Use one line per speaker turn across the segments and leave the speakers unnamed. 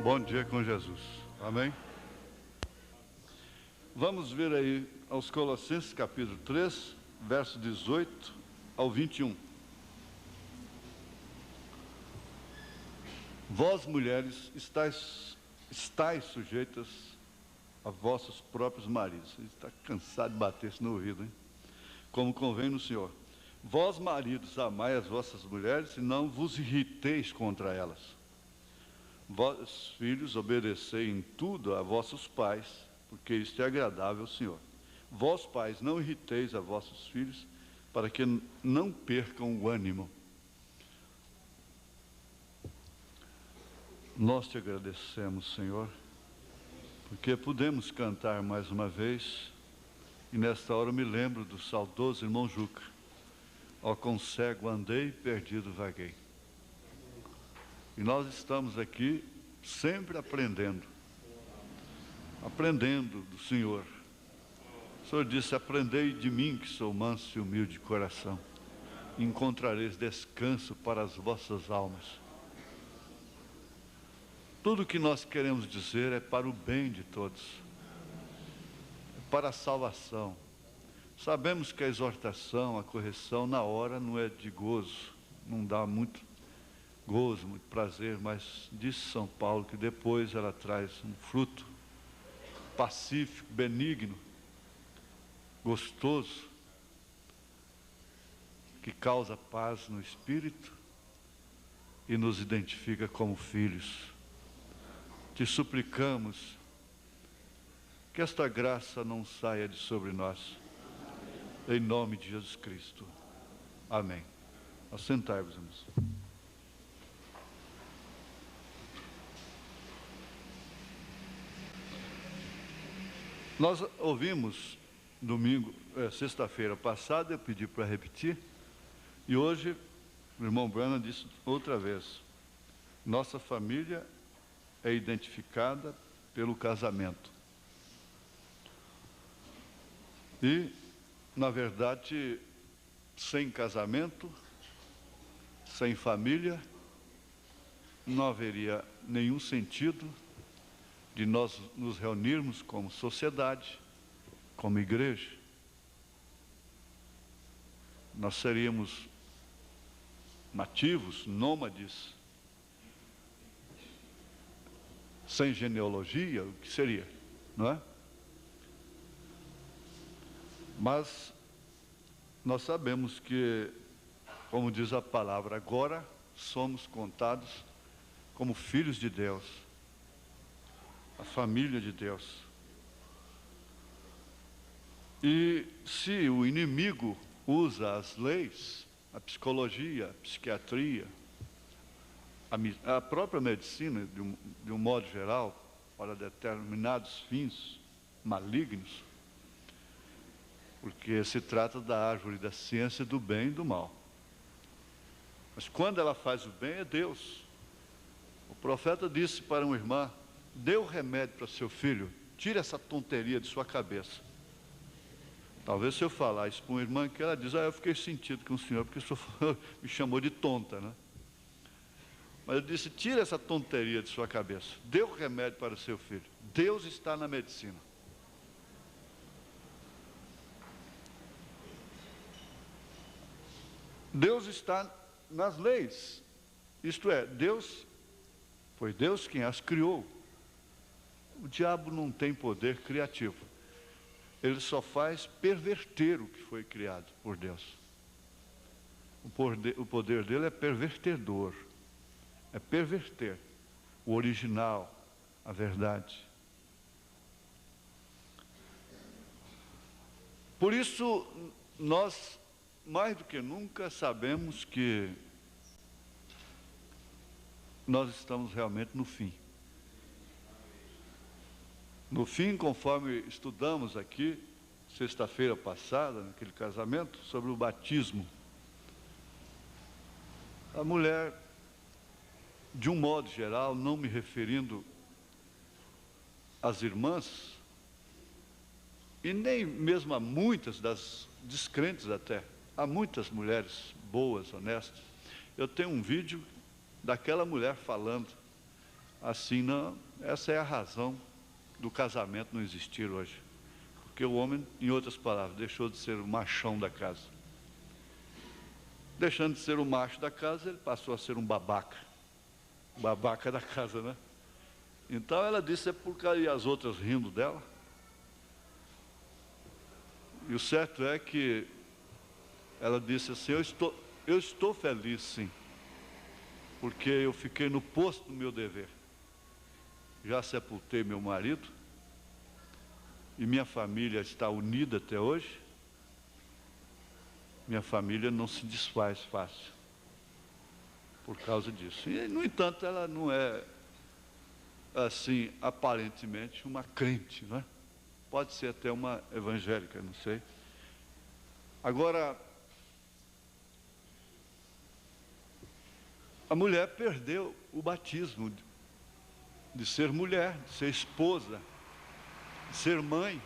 bom dia com Jesus. Amém? Vamos ver aí aos Colossenses capítulo 3, verso 18 ao 21. Vós, mulheres, estáis sujeitas a vossos próprios maridos. Você está cansado de bater isso no ouvido, hein? Como convém no Senhor. Vós, maridos, amai as vossas mulheres e não vos irriteis contra elas. Vós, filhos, obedecei em tudo a vossos pais, porque isto é agradável ao Senhor. Vós, pais, não irriteis a vossos filhos, para que não percam o ânimo. Nós te agradecemos, Senhor, porque pudemos cantar mais uma vez, e nesta hora eu me lembro do saudoso irmão Juca. Ó, com cego andei, perdido vaguei. E nós estamos aqui sempre aprendendo do Senhor. O Senhor disse: aprendei de mim, que sou manso e humilde de coração, e encontrareis descanso para as vossas almas. Tudo o que nós queremos dizer é para o bem de todos, é para a salvação. Sabemos que a exortação, a correção, na hora não é de gozo, não dá muito gozo, muito prazer, mas disse São Paulo que depois ela traz um fruto pacífico, benigno, gostoso, que causa paz no espírito e nos identifica como filhos. Te suplicamos que esta graça não saia de sobre nós, em nome de Jesus Cristo. Amém. Assentai-vos, irmãos. Nós ouvimos sexta-feira passada, eu pedi para repetir, e hoje o irmão Branham disse outra vez: nossa família é identificada pelo casamento. E, na verdade, sem casamento, sem família, não haveria nenhum sentido de nós nos reunirmos como sociedade, como igreja. Nós seríamos nativos, nômades, sem genealogia, o que seria, não é? Mas nós sabemos que, como diz a palavra, agora somos contados como filhos de Deus, a família de Deus. E se o inimigo usa as leis, a psicologia, a psiquiatria, a própria medicina, de um modo geral, para determinados fins malignos, porque se trata da árvore da ciência do bem e do mal. Mas quando ela faz o bem, é Deus. O profeta disse para uma irmã: dê o remédio para seu filho, tire essa tonteria de sua cabeça. Talvez se eu falar isso para uma irmã, que ela diz: eu fiquei sentido com o senhor, porque o senhor me chamou de tonta, né? Mas eu disse: tire essa tonteria de sua cabeça, dê o remédio para o seu filho. Deus está na medicina. Deus está nas leis, isto é, foi Deus quem as criou. O diabo não tem poder criativo, ele só faz perverter o que foi criado por Deus. O poder dele é pervertedor, é perverter o original, a verdade. Por isso, nós, mais do que nunca, sabemos que nós estamos realmente no fim. No fim, conforme estudamos aqui, sexta-feira passada, naquele casamento, sobre o batismo. A mulher, de um modo geral, não me referindo às irmãs, e nem mesmo a muitas das descrentes até, há muitas mulheres boas, honestas. Eu tenho um vídeo daquela mulher falando assim não. Essa é a razão do casamento não existir hoje. Porque o homem, em outras palavras, deixou de ser o machão da casa. Deixando de ser o macho da casa, ele passou a ser um babaca. Babaca da casa, né? Então ela disse, é por causa, e as outras rindo dela. E o certo é que ela disse assim, eu estou feliz sim, porque eu fiquei no posto do meu dever. Já sepultei meu marido, e minha família está unida até hoje. Minha família não se desfaz fácil por causa disso. E, no entanto, ela não é, assim, aparentemente uma crente, não é? Pode ser até uma evangélica, não sei. Agora, a mulher perdeu o batismo de ser mulher, de ser esposa, de ser mãe,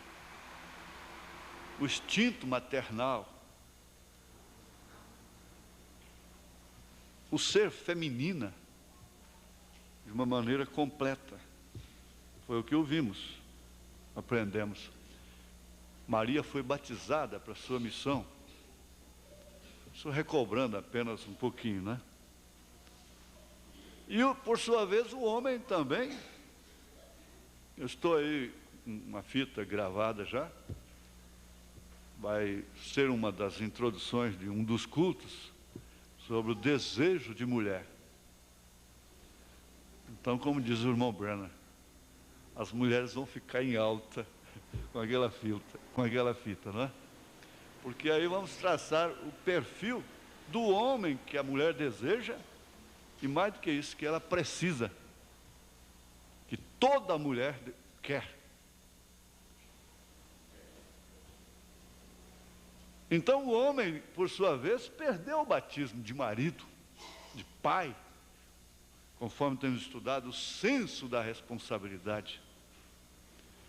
o instinto maternal, o ser feminina, de uma maneira completa. Foi o que ouvimos, aprendemos. Maria foi batizada para a sua missão. Estou recobrando apenas um pouquinho, né? E, por sua vez, o homem também. Eu estou aí com uma fita gravada já. Vai ser uma das introduções de um dos cultos sobre o desejo de mulher. Então, como diz o irmão Brenner, as mulheres vão ficar em alta com aquela fita, não é? Porque aí vamos traçar o perfil do homem que a mulher deseja, e mais do que isso, que ela precisa, que toda mulher quer. Então o homem, por sua vez, perdeu o batismo de marido, de pai, conforme temos estudado, o senso da responsabilidade,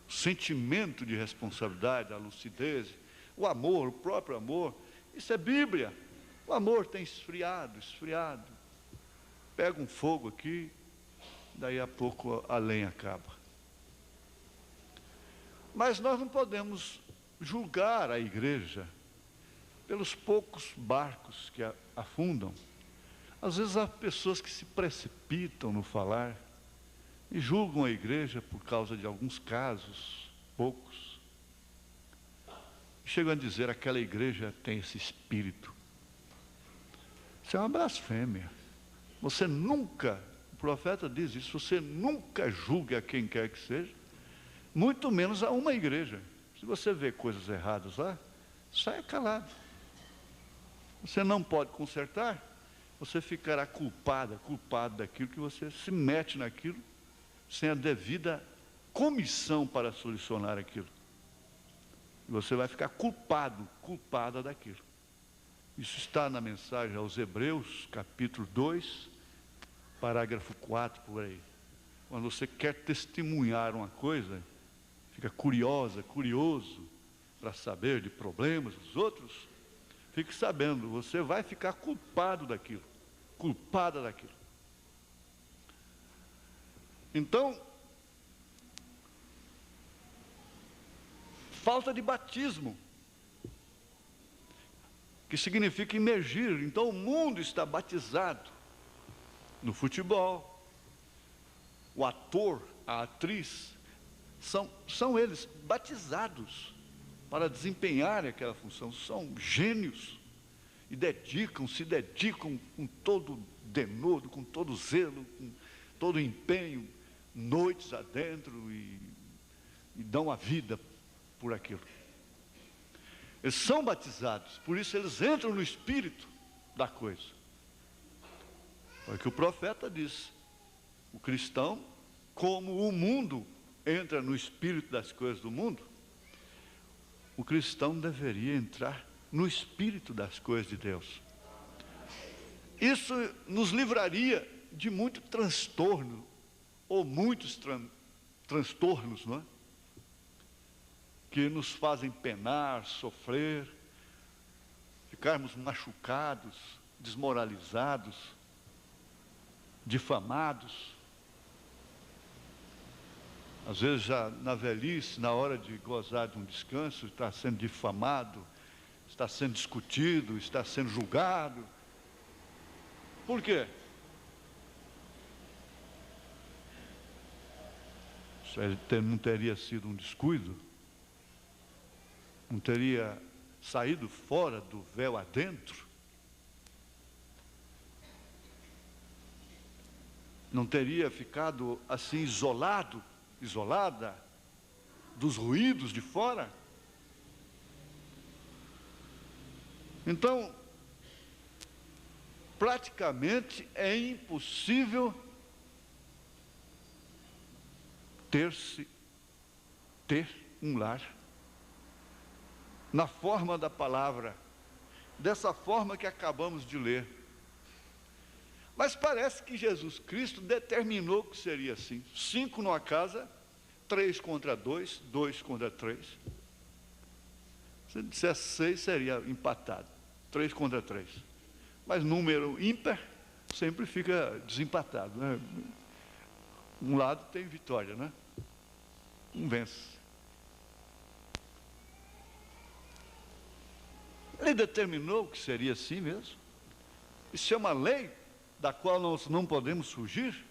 o sentimento de responsabilidade, a lucidez, o amor, o próprio amor. Isso é Bíblia. O amor tem esfriado. Pega um fogo aqui, daí a pouco a lenha acaba. Mas nós não podemos julgar a igreja pelos poucos barcos que afundam. Às vezes há pessoas que se precipitam no falar e julgam a igreja por causa de alguns casos, poucos. Chegam a dizer, aquela igreja tem esse espírito. Isso é uma blasfêmia. Você nunca, o profeta diz isso, você nunca julgue a quem quer que seja, muito menos a uma igreja. Se você vê coisas erradas lá, saia calado. Você não pode consertar, você ficará culpado daquilo que você se mete naquilo, sem a devida comissão para solucionar aquilo. E você vai ficar culpada daquilo. Isso está na mensagem aos Hebreus, capítulo 2, parágrafo 4, por aí. Quando você quer testemunhar uma coisa, fica curioso para saber de problemas dos outros, fique sabendo, você vai ficar culpada daquilo. Então, falta de batismo, que significa imergir. Então o mundo está batizado no futebol. O ator, a atriz, são eles batizados para desempenhar aquela função. São gênios e se dedicam com todo denodo, com todo zelo, com todo empenho, noites adentro, e dão a vida por aquilo. Eles são batizados, por isso eles entram no espírito da coisa. Foi o que o profeta disse. O cristão, como o mundo entra no espírito das coisas do mundo, o cristão deveria entrar no espírito das coisas de Deus. Isso nos livraria de muito transtorno, ou muitos transtornos, não é? Que nos fazem penar, sofrer, ficarmos machucados, desmoralizados, difamados. às vezes já na velhice, na hora de gozar de um descanso, está sendo difamado, está sendo discutido, está sendo julgado. Por quê? Isso não teria sido um descuido? Não teria saído fora do véu adentro? Não teria ficado assim isolado, isolada dos ruídos de fora? Então, praticamente é impossível ter um lar na forma da palavra, dessa forma que acabamos de ler. Mas parece que Jesus Cristo determinou que seria assim: 5 numa casa, 3 contra 2, 2 contra 3. Se dissesse 6, seria empatado, 3 contra 3. Mas número ímpar sempre fica desempatado, né? Um lado tem vitória, né? Um vence. Ele determinou que seria assim mesmo. Isso é uma lei da qual nós não podemos fugir.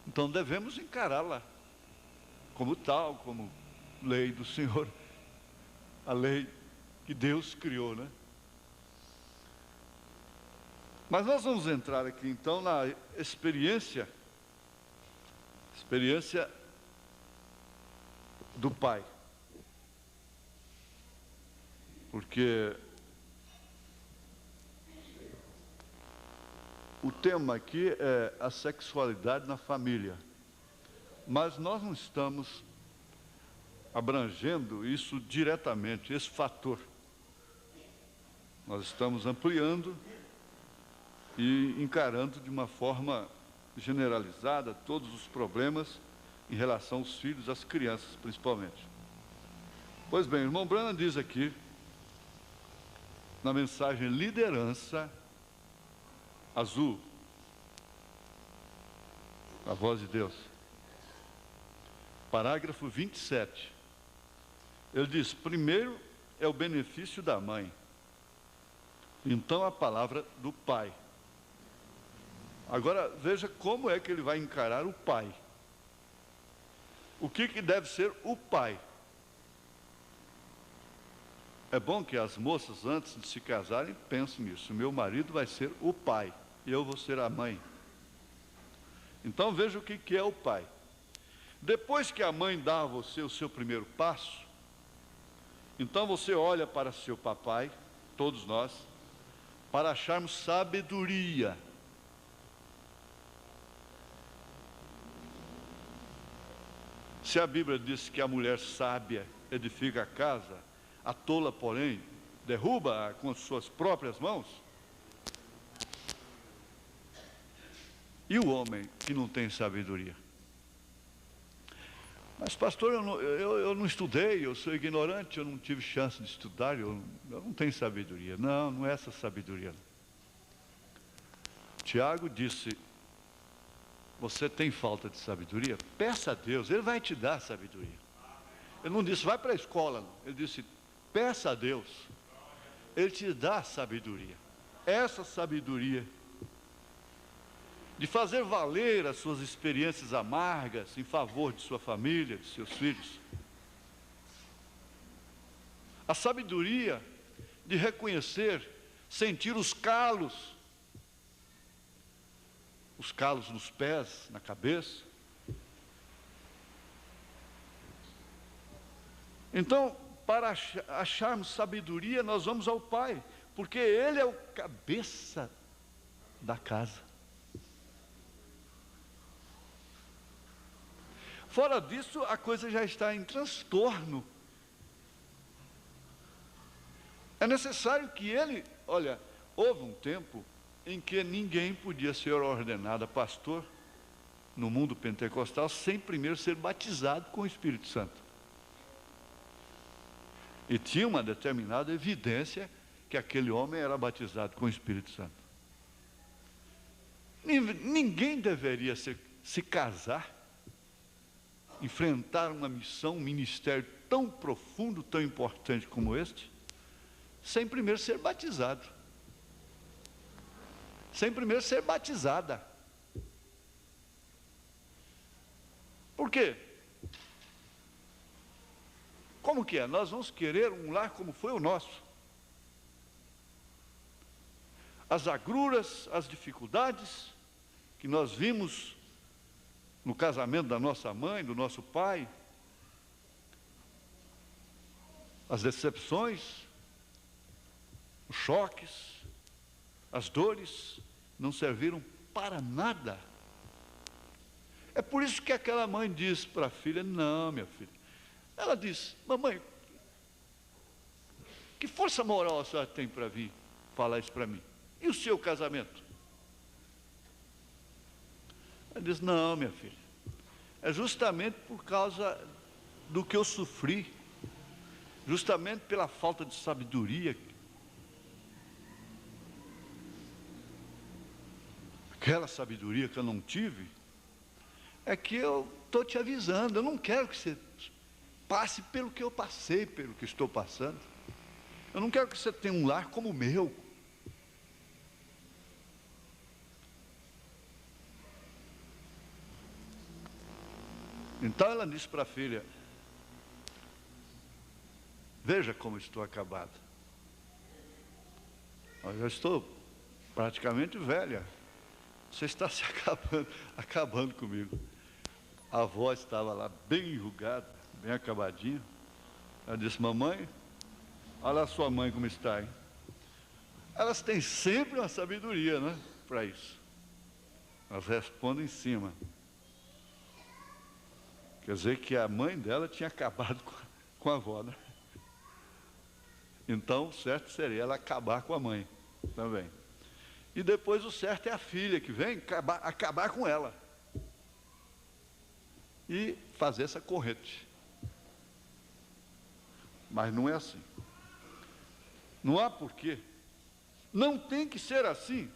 Então devemos encará-la como tal, como lei do Senhor, a lei que Deus criou, né? Mas nós vamos entrar aqui então na experiência do Pai. Porque o tema aqui é a sexualidade na família. Mas nós não estamos abrangendo isso diretamente, esse fator. Nós estamos ampliando e encarando de uma forma generalizada todos os problemas em relação aos filhos, às crianças principalmente. Pois bem, o irmão Branham diz aqui, na mensagem Liderança Azul, a voz de Deus, parágrafo 27, ele diz: primeiro é o benefício da mãe, então a palavra do pai. Agora veja como é que ele vai encarar o pai. O que deve ser o pai? É bom que as moças, antes de se casarem, pensem nisso: meu marido vai ser o pai e eu vou ser a mãe. Então veja o que é o pai. Depois que a mãe dá a você o seu primeiro passo, então você olha para seu papai, todos nós, para acharmos sabedoria. Se a Bíblia diz que a mulher sábia edifica a casa, a tola, porém, derruba com suas próprias mãos. E o homem que não tem sabedoria? Mas pastor, eu não estudei, eu sou ignorante, eu não tive chance de estudar, eu não tenho sabedoria. Não, não é essa sabedoria. Tiago disse: você tem falta de sabedoria? Peça a Deus, Ele vai te dar sabedoria. Ele não disse, vai para a escola, não. Ele disse, peça a Deus, Ele te dá sabedoria. Essa sabedoria de fazer valer as suas experiências amargas em favor de sua família, de seus filhos. A sabedoria de reconhecer, sentir os calos nos pés, na cabeça. Então, para acharmos sabedoria, nós vamos ao Pai, porque Ele é o cabeça da casa. Fora disso, a coisa já está em transtorno. É necessário que ele, olha, houve um tempo em que ninguém podia ser ordenado a pastor no mundo pentecostal sem primeiro ser batizado com o Espírito Santo. E tinha uma determinada evidência que aquele homem era batizado com o Espírito Santo. Ninguém deveria se casar enfrentar uma missão, um ministério tão profundo, tão importante como este, sem primeiro ser batizado, sem primeiro ser batizada. Por quê? Como que é? Nós vamos querer um lar como foi o nosso. As agruras, as dificuldades que nós vimos no casamento da nossa mãe, do nosso pai, as decepções, os choques, as dores, não serviram para nada. É por isso que aquela mãe diz para a filha: não, minha filha. Ela diz: mamãe, que força moral a senhora tem para vir falar isso para mim? E o seu casamento? Ela diz: não, minha filha, é justamente por causa do que eu sofri, justamente pela falta de sabedoria, aquela sabedoria que eu não tive, é que eu estou te avisando. Eu não quero que você passe pelo que eu passei, pelo que estou passando. Eu não quero que você tenha um lar como o meu. Então ela disse para a filha: veja como estou acabada. Eu já estou praticamente velha. Você está se acabando comigo. A avó estava lá bem enrugada, bem acabadinha. Ela disse: mamãe, olha a sua mãe como está, hein? Elas têm sempre uma sabedoria, né, para isso. Elas respondem em cima. Quer dizer que a mãe dela tinha acabado com a avó, né? Então, o certo seria ela acabar com a mãe também. E depois o certo é a filha que vem acabar com ela. E fazer essa corrente. Mas não é assim. Não há porquê. Não tem que ser assim.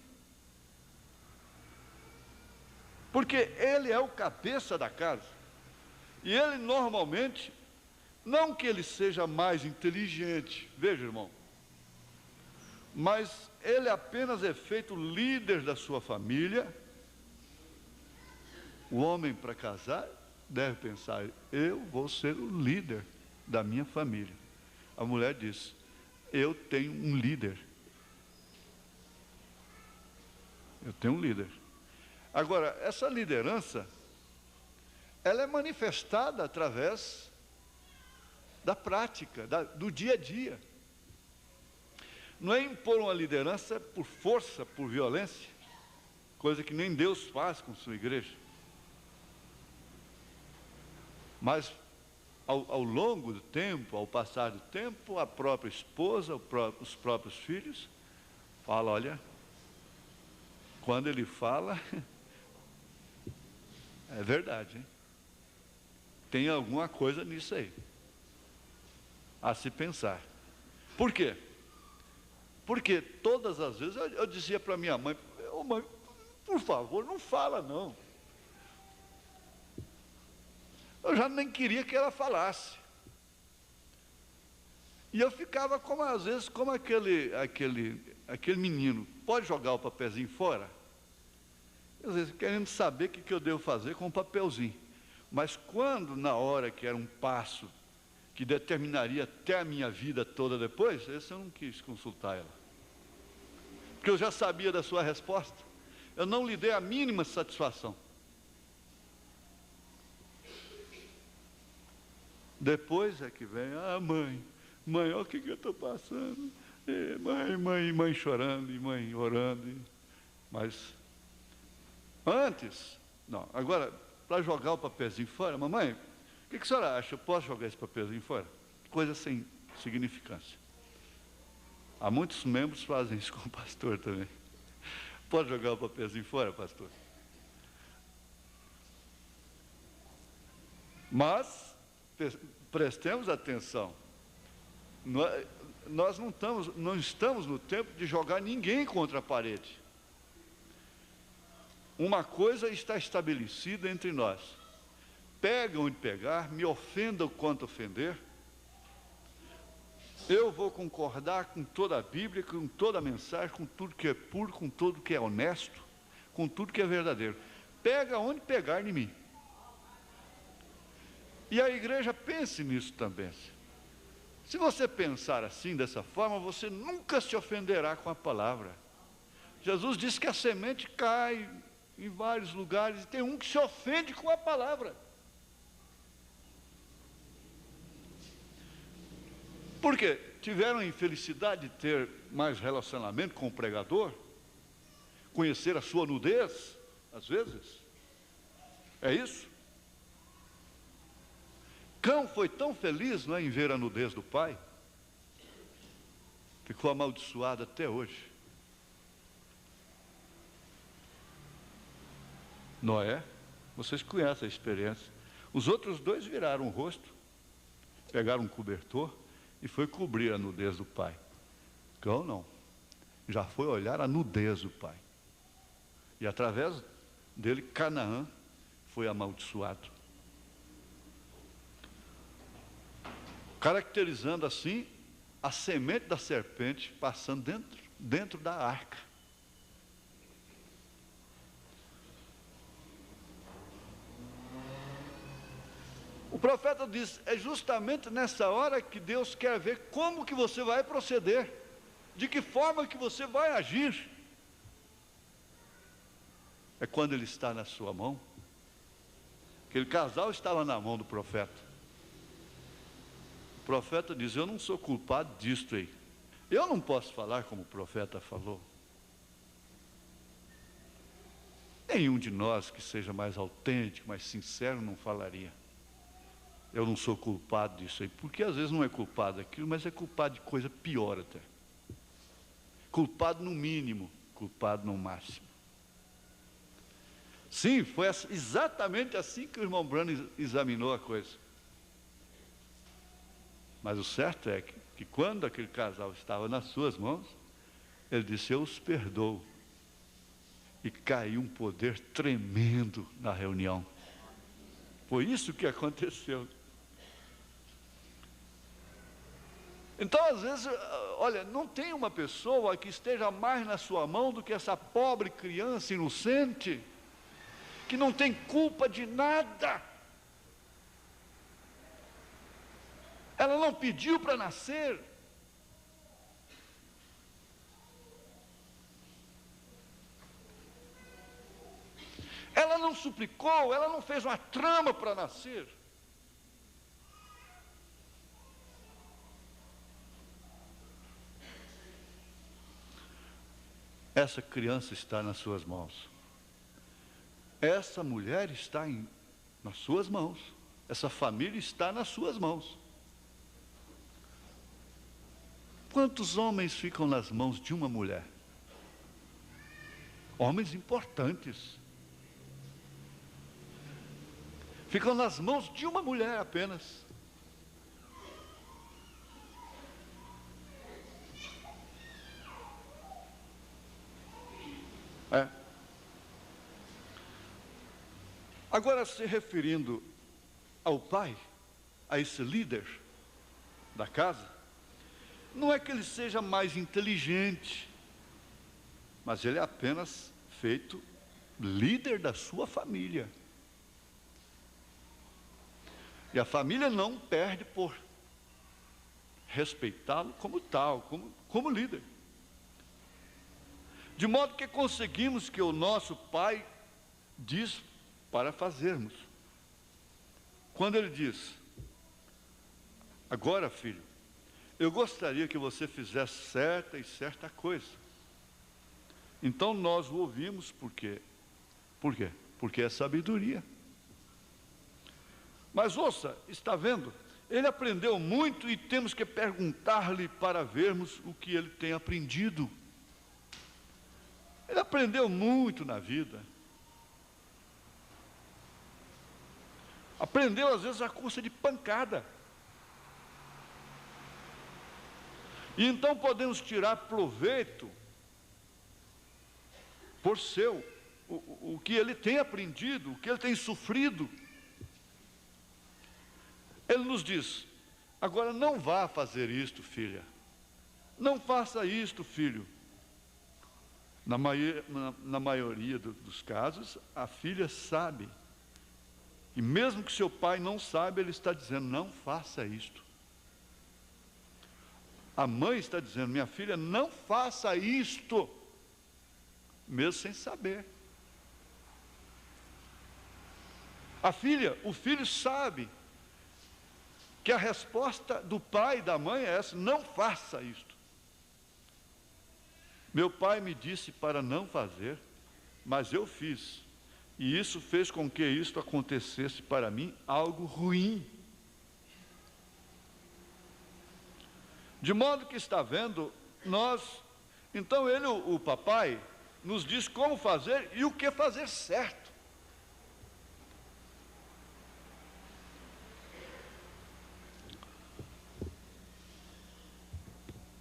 Porque ele é o cabeça da casa. E ele normalmente, não que ele seja mais inteligente, veja, irmão, mas ele apenas é feito líder da sua família. O homem, para casar, deve pensar: eu vou ser o líder da minha família. A mulher diz: eu tenho um líder. Eu tenho um líder. Agora, essa liderança, ela é manifestada através da prática, do dia a dia. Não é impor uma liderança por força, por violência, coisa que nem Deus faz com sua igreja. Mas, ao longo do tempo, ao passar do tempo, a própria esposa, os próprios filhos, falam: olha, quando ele fala, é verdade, hein? Tem alguma coisa nisso aí, a se pensar. Por quê? Porque todas as vezes eu dizia para minha mãe: oh, mãe, por favor, não fala não. Eu já nem queria que ela falasse. E eu ficava como, às vezes, como aquele menino, pode jogar o papelzinho fora? Às vezes, querendo saber o que eu devo fazer com o papelzinho. Mas quando, na hora que era um passo que determinaria até a minha vida toda depois, esse eu não quis consultar ela. Porque eu já sabia da sua resposta. Eu não lhe dei a mínima satisfação. Depois é que vem: ah, mãe, olha o que eu estou passando. Mãe chorando, e mãe orando. Mas antes, não, agora, para jogar o papelzinho fora, mamãe, o que a senhora acha? Eu posso jogar esse papelzinho fora? Coisa sem significância. Há muitos membros que fazem isso com o pastor também. Pode jogar o papelzinho fora, pastor? Mas prestemos atenção. Nós não estamos no tempo de jogar ninguém contra a parede. Uma coisa está estabelecida entre nós: pega onde pegar, me ofenda o quanto ofender, eu vou concordar com toda a Bíblia, com toda a mensagem, com tudo que é puro, com tudo que é honesto, com tudo que é verdadeiro. Pega onde pegar em mim. E a igreja pense nisso também. Se você pensar assim, dessa forma, você nunca se ofenderá com a palavra. Jesus disse que a semente cai em vários lugares, e tem um que se ofende com a palavra. Por quê? Tiveram a infelicidade de ter mais relacionamento com o pregador? Conhecer a sua nudez, às vezes? É isso? Cão foi tão feliz, não é, em ver a nudez do pai, ficou amaldiçoado até hoje. Noé, vocês conhecem a experiência. Os outros dois viraram o rosto, pegaram um cobertor e foi cobrir a nudez do pai. Cão não, já foi olhar a nudez do pai. E através dele, Canaã foi amaldiçoado. Caracterizando assim a semente da serpente passando dentro da arca. O profeta diz, é justamente nessa hora que Deus quer ver como que você vai proceder, de que forma que você vai agir. É quando ele está na sua mão. Aquele casal estava na mão do profeta. O profeta diz, eu não sou culpado disto aí. Eu não posso falar como o profeta falou. Nenhum de nós que seja mais autêntico, mais sincero, não falaria. Eu não sou culpado disso aí, porque às vezes não é culpado daquilo, mas é culpado de coisa pior até. Culpado no mínimo, culpado no máximo. Sim, foi exatamente assim que o irmão Branham examinou a coisa. Mas o certo é que quando aquele casal estava nas suas mãos, ele disse, eu os perdoo. E caiu um poder tremendo na reunião. Foi isso que aconteceu. Então, às vezes, olha, não tem uma pessoa que esteja mais na sua mão do que essa pobre criança inocente, que não tem culpa de nada. Ela não pediu para nascer. Ela não suplicou, ela não fez uma trama para nascer. Essa criança está nas suas mãos. Essa mulher está nas suas mãos. Essa família está nas suas mãos. Quantos homens ficam nas mãos de uma mulher? Homens importantes. Ficam nas mãos de uma mulher apenas. Agora, se referindo ao pai, a esse líder da casa, não é que ele seja mais inteligente, mas ele é apenas feito líder da sua família. E a família não perde por respeitá-lo como tal, como líder. De modo que conseguimos que o nosso pai diz para fazermos. Quando ele diz, agora filho, eu gostaria que você fizesse certa e certa coisa. Então nós o ouvimos, por quê? Por quê? Porque é sabedoria. Mas ouça, está vendo? Ele aprendeu muito e temos que perguntar-lhe para vermos o que ele tem aprendido. Ele aprendeu muito na vida. Aprendeu às vezes a custa de pancada. E então podemos tirar proveito por o que ele tem aprendido, o que ele tem sofrido. Ele nos diz: agora não vá fazer isto, filha. Não faça isto, filho. Na maioria dos casos, a filha sabe. E mesmo que seu pai não saiba, ele está dizendo: não faça isto. A mãe está dizendo: minha filha, não faça isto, mesmo sem saber. O filho sabe que a resposta do pai e da mãe é essa: não faça isto. Meu pai me disse para não fazer, mas eu fiz. E isso fez com que isto acontecesse para mim algo ruim. De modo que está vendo, então ele, o papai, nos diz como fazer e o que fazer certo.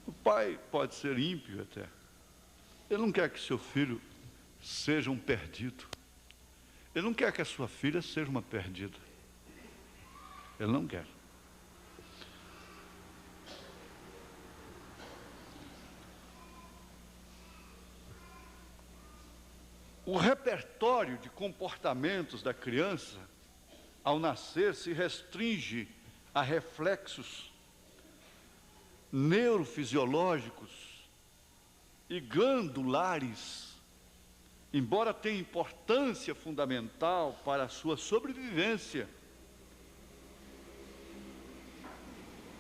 O pai pode ser ímpio até. Ele não quer que seu filho seja um perdido. Ele não quer que a sua filha seja uma perdida. Ele não quer. O repertório de comportamentos da criança, ao nascer, se restringe a reflexos neurofisiológicos e glandulares, embora tenha importância fundamental para a sua sobrevivência.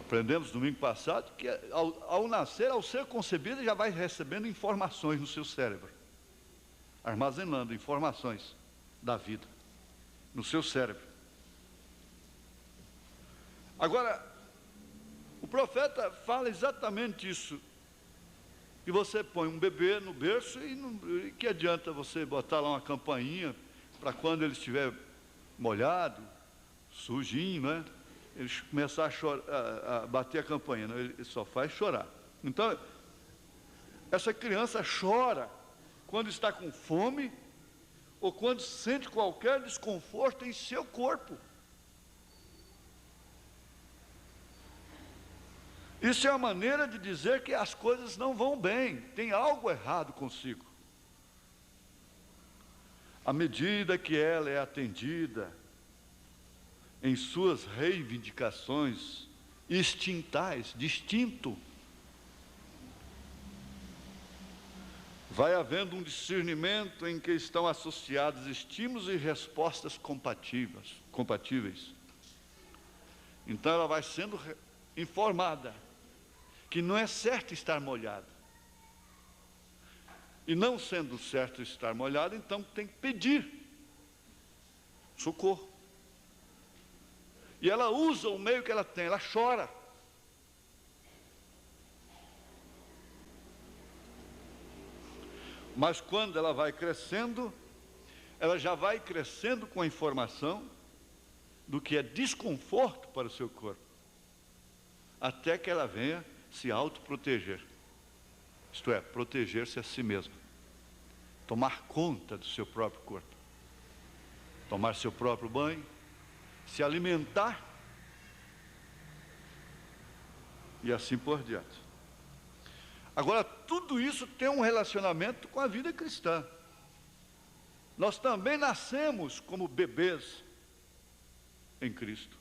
Aprendemos domingo passado que ao nascer, ao ser concebida, já vai recebendo informações no seu cérebro, armazenando informações da vida no seu cérebro. Agora, o profeta fala exatamente isso, que você põe um bebê no berço e que adianta você botar lá uma campainha para quando ele estiver molhado, sujinho, né? Ele começar a chorar, a bater a campainha, né? Ele só faz chorar. Então, essa criança chora quando está com fome ou quando sente qualquer desconforto em seu corpo. Isso é a maneira de dizer que as coisas não vão bem, tem algo errado consigo. À medida que ela é atendida em suas reivindicações instintais, de instinto, vai havendo um discernimento em que estão associados estímulos e respostas compatíveis. Então ela vai sendo informada que não é certo estar molhada. E não sendo certo estar molhada, então tem que pedir socorro. E ela usa o meio que ela tem, ela chora. Mas quando ela vai crescendo, ela já vai crescendo com a informação do que é desconforto para o seu corpo, até que ela venha se autoproteger, isto é, proteger-se a si mesma, tomar conta do seu próprio corpo, tomar seu próprio banho, se alimentar e assim por diante. Agora, tudo isso tem um relacionamento com a vida cristã. Nós também nascemos como bebês em Cristo.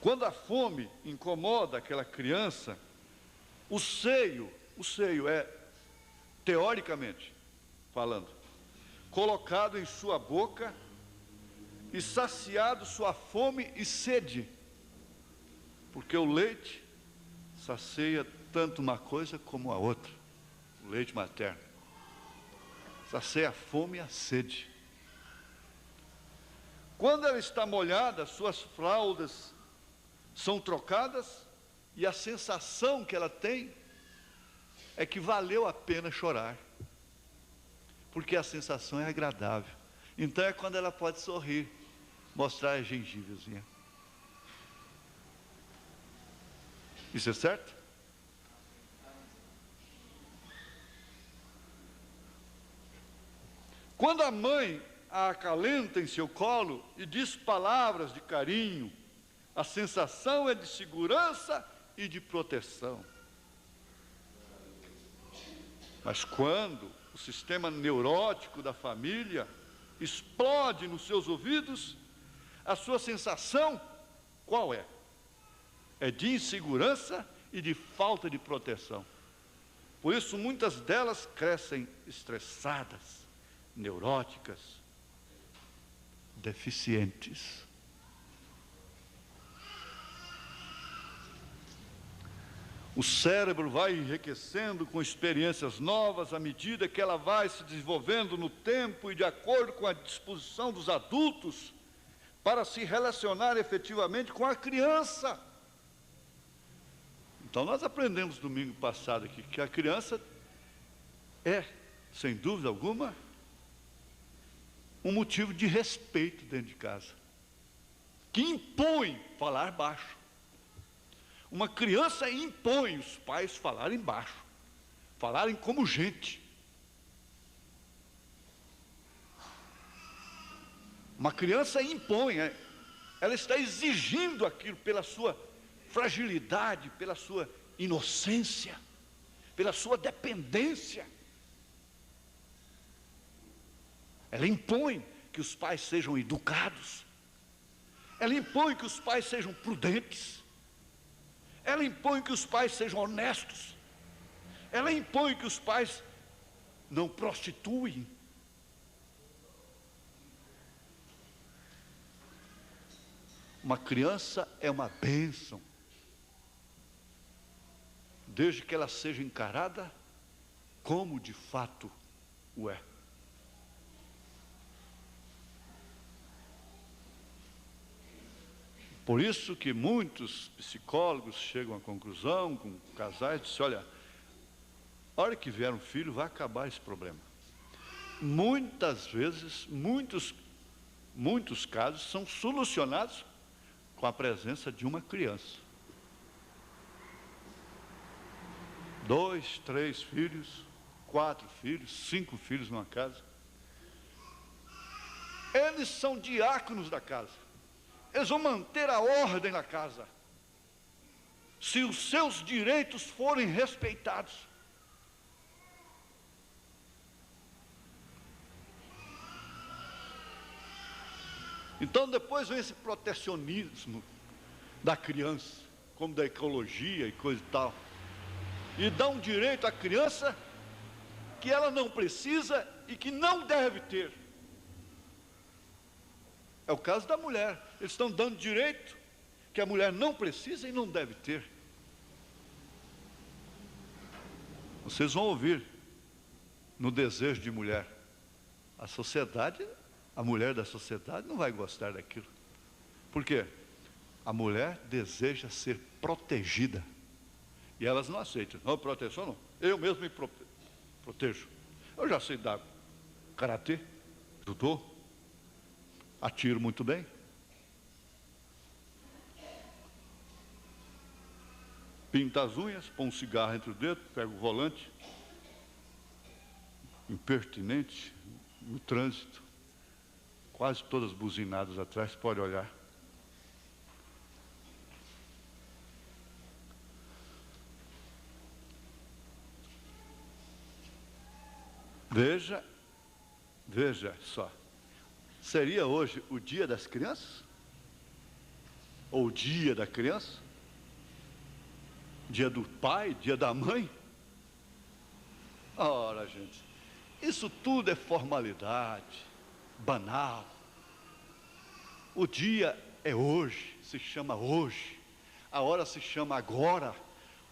Quando a fome incomoda aquela criança, o seio é, teoricamente falando, colocado em sua boca e saciado sua fome e sede, porque o leite sacia tanto uma coisa como a outra, o leite materno, sacia a fome e a sede. Quando ela está molhada, suas fraldas são trocadas e a sensação que ela tem é que valeu a pena chorar, porque a sensação é agradável. Então é quando ela pode sorrir, mostrar a gengivazinha. Isso é certo? Quando a mãe a acalenta em seu colo e diz palavras de carinho. A sensação é de segurança e de proteção. Mas quando o sistema neurótico da família explode nos seus ouvidos, a sua sensação qual é? É de insegurança e de falta de proteção. Por isso, muitas delas crescem estressadas, neuróticas, deficientes. O cérebro vai enriquecendo com experiências novas à medida que ela vai se desenvolvendo no tempo e de acordo com a disposição dos adultos para se relacionar efetivamente com a criança. Então, nós aprendemos domingo passado aqui que a criança é, sem dúvida alguma, um motivo de respeito dentro de casa, que impõe falar baixo. Uma criança impõe os pais falarem baixo, falarem como gente. Uma criança impõe, ela está exigindo aquilo pela sua fragilidade, pela sua inocência, pela sua dependência. Ela impõe que os pais sejam educados. Ela impõe que os pais sejam prudentes. Ela impõe que os pais sejam honestos. Ela impõe que os pais não prostituem. Uma criança é uma bênção, desde que ela seja encarada como de fato o é. Por isso que muitos psicólogos chegam à conclusão, com casais, dizem, olha, a hora que vier um filho vai acabar esse problema. Muitas vezes, muitos casos são solucionados com a presença de uma criança. 2, 3 filhos, 4 filhos, 5 filhos numa casa. Eles são diáconos da casa. Eles vão manter a ordem na casa, se os seus direitos forem respeitados. Então depois vem esse protecionismo da criança, como da ecologia e coisa e tal, e dá um direito à criança que ela não precisa e que não deve ter. É o caso da mulher. Eles estão dando direito que a mulher não precisa e não deve ter. Vocês vão ouvir no desejo de mulher. A sociedade, a mulher da sociedade não vai gostar daquilo. Por quê? A mulher deseja ser protegida. E elas não aceitam. Não, proteção não. Eu mesmo me protejo. Eu já sei dar karatê, judô, atiro muito bem. Pinta as unhas, põe um cigarro entre o dedo, pega o volante. Impertinente, no trânsito. Quase todas buzinadas atrás, pode olhar. Veja só. Seria hoje o dia das crianças? Ou o dia da criança? Dia do pai, dia da mãe? Ora, gente, isso tudo é formalidade, banal. O dia é hoje, se chama hoje. A hora se chama agora.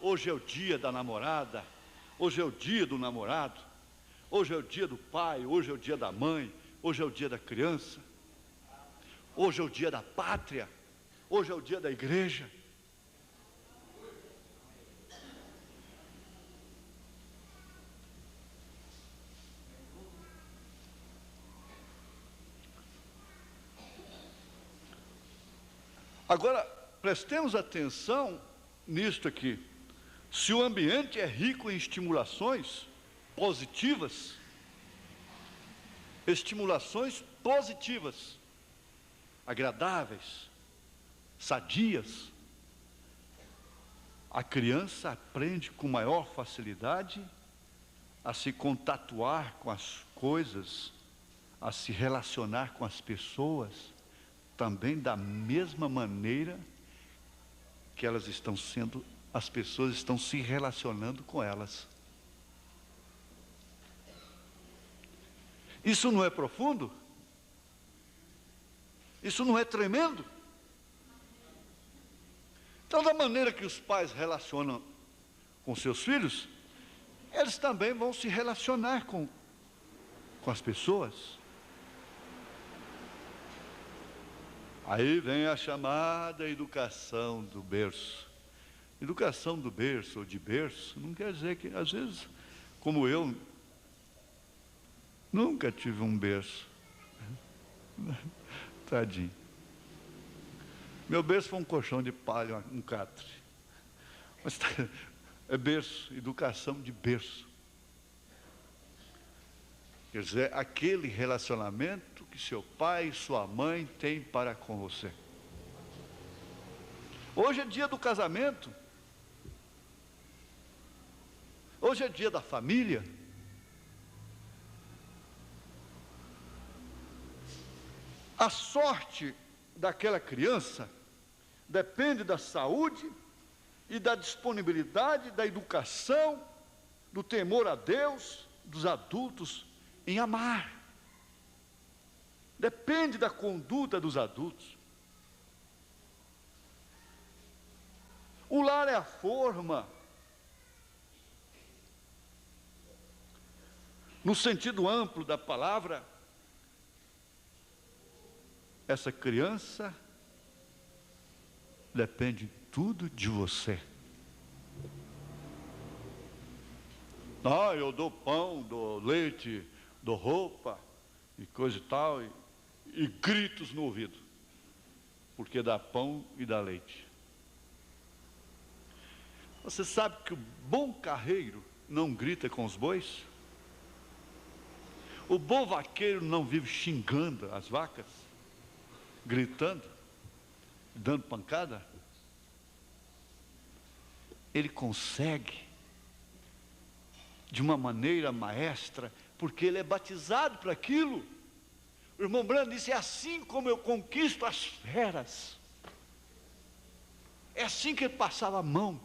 Hoje é o dia da namorada. Hoje é o dia do namorado. Hoje é o dia do pai. Hoje é o dia da mãe. Hoje é o dia da criança. Hoje é o dia da pátria. Hoje é o dia da igreja. Agora, prestemos atenção nisto aqui. Se o ambiente é rico em estimulações positivas, estimulações positivas, agradáveis, sadias, a criança aprende com maior facilidade a se contatuar com as coisas, a se relacionar com as pessoas, também da mesma maneira que as pessoas estão se relacionando com elas. Isso não é profundo? Isso não é tremendo? Então, da maneira que os pais relacionam com seus filhos, eles também vão se relacionar com as pessoas. Aí vem a chamada educação do berço. Educação do berço ou de berço não quer dizer que, às vezes, como eu, nunca tive um berço. Tadinho. Meu berço foi um colchão de palha, um catre. Mas é berço, educação de berço. Quer dizer, aquele relacionamento que seu pai e sua mãe têm para com você. Hoje é dia do casamento. Hoje é dia da família. A sorte daquela criança depende da saúde e da disponibilidade, da educação, do temor a Deus, dos adultos em amar. Depende da conduta dos adultos. O lar é a forma, no sentido amplo da palavra. Essa criança depende tudo de você. Eu dou pão, dou leite, dou roupa e coisa e tal, e gritos no ouvido, porque dá pão e dá leite. Você sabe que o bom carreiro não grita com os bois? O bom vaqueiro não vive xingando as vacas, gritando, dando pancada? Ele consegue de uma maneira maestra, porque ele é batizado para aquilo. O irmão Brando disse: é assim como eu conquisto as feras. É assim que ele passava a mão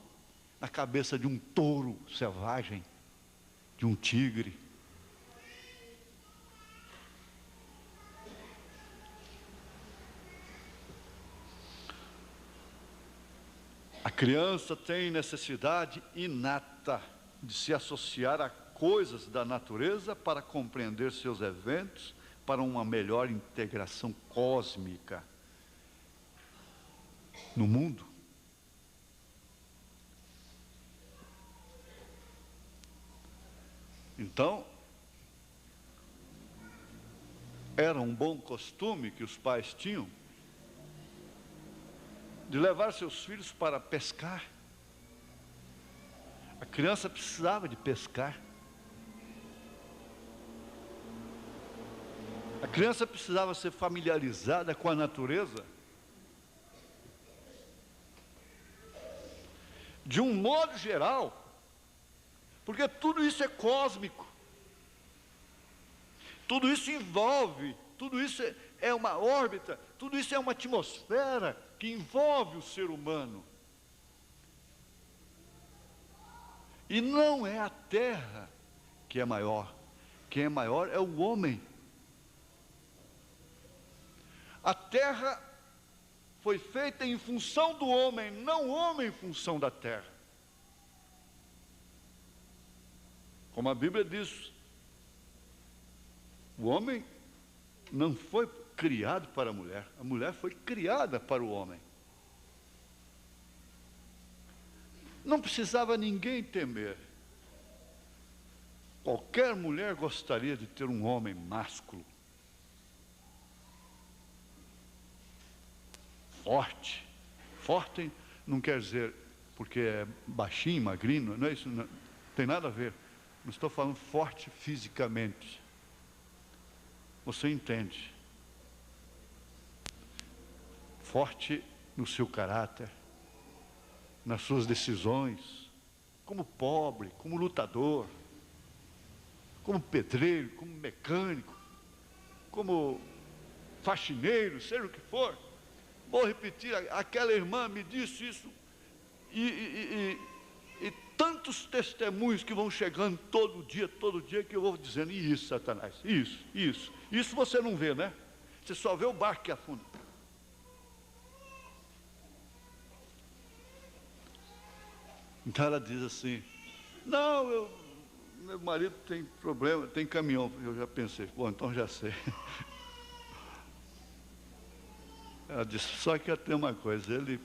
na cabeça de um touro selvagem, de um tigre. A criança tem necessidade inata de se associar a coisas da natureza para compreender seus eventos, para uma melhor integração cósmica no mundo. Então, era um bom costume que os pais tinham de levar seus filhos para pescar. A criança precisava de pescar. A criança precisava ser familiarizada com a natureza. De um modo geral, porque tudo isso é cósmico. Tudo isso envolve, tudo isso é uma órbita, tudo isso é uma atmosfera que envolve o ser humano. E não é a terra que é maior. Quem é maior é o homem. A terra foi feita em função do homem, não o homem em função da terra. Como a Bíblia diz, o homem não foi criado para a mulher foi criada para o homem. Não precisava ninguém temer. Qualquer mulher gostaria de ter um homem másculo, forte. Forte não quer dizer porque é baixinho, magrinho, não é isso, não tem nada a ver. Não estou falando forte fisicamente. você entende. Forte no seu caráter, nas suas decisões, como pobre, como lutador, como pedreiro, como mecânico, como faxineiro, seja o que for. Vou repetir, aquela irmã me disse isso, e tantos testemunhos que vão chegando todo dia, que eu vou dizendo, e isso, Satanás, isso você não vê, né? Você só vê o barco que afunda. Então ela diz assim, não, meu marido tem problema, tem caminhão. Eu já pensei, bom, então já sei. Ela disse, só que eu tenho uma coisa, ele